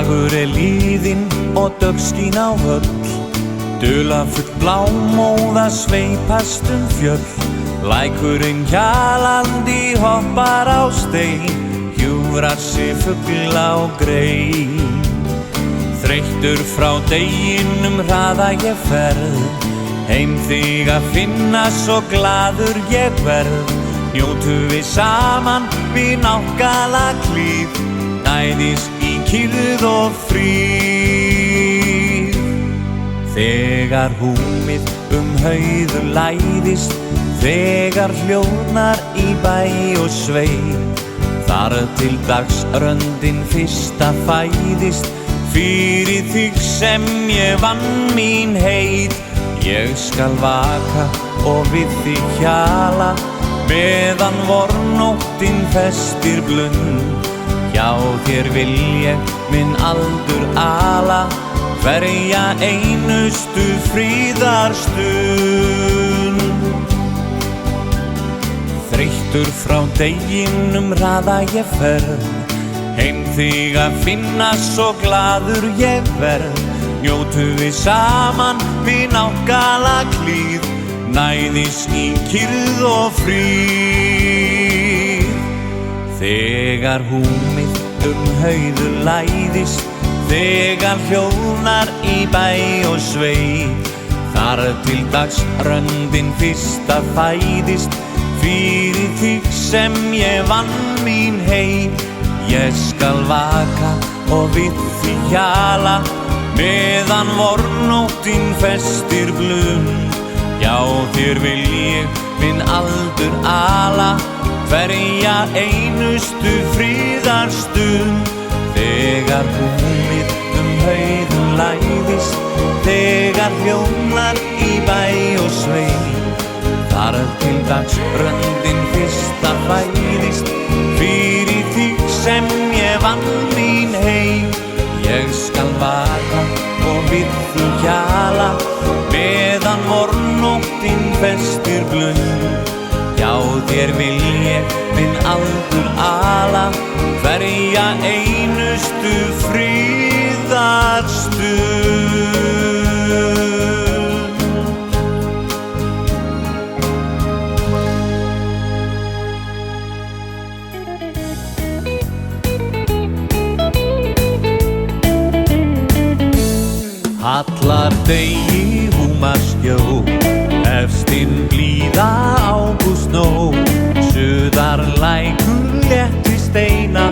Dagur liðinn og döggskín á höll, dularfull blámóða sveipast fjöll. Lækurinn hjalandi hoppar á stein, hjúfrar sig fugl á grein. Þreyttur frá deginum hraða ég ferð, heim þig að finna svo glaður ég verð. Njótum við saman við náttgalaklíð, næðis í kyrrð og fríð. Þegar húmið hauður læðist, þegar hljóðnar í bæ og sveit, þar til dagsröndin fyrsta fæðist, fyrir þig sem ég vann mín heit. Ég skal vaka og við þig hjala, meðan vornóttin festir blund. Hjá þér vil ég minn aldur ala, hverja einustu fríðarstund. Þreyttur frá deginum hraða ég ferð, heim þig að finna svo glaður ég verð. Njótum við saman við náttgalaklíð, næðis í kyrrð og fríð. Þegar húmið hauður læðist, þegar hljóðnar í bæ og sveit, þar til dagsröndin fyrsta fæðist, fyrir þig sem ég vann mín heit. Ég skal vaka og við þig hjala, meðan vornóttin festir blund. Já, þér vil ég minn aldur ala, hverja einustu fríðarstund. Þegar húmið hauður læðist, þegar hljóðnar í bæ og sveit, þar til dagsröndin fyrsta fæðist, fyrir þig sem ég vann mín heit. Ég skal vaka og við þig hjala, meðan vornóttin festir blund. Já, þér vil ég minn aldur ala, hverja einustu fríðarstund. Allar degi húmar skjó, efstinn blíða ágústnótt. Suðar lækur létti steina,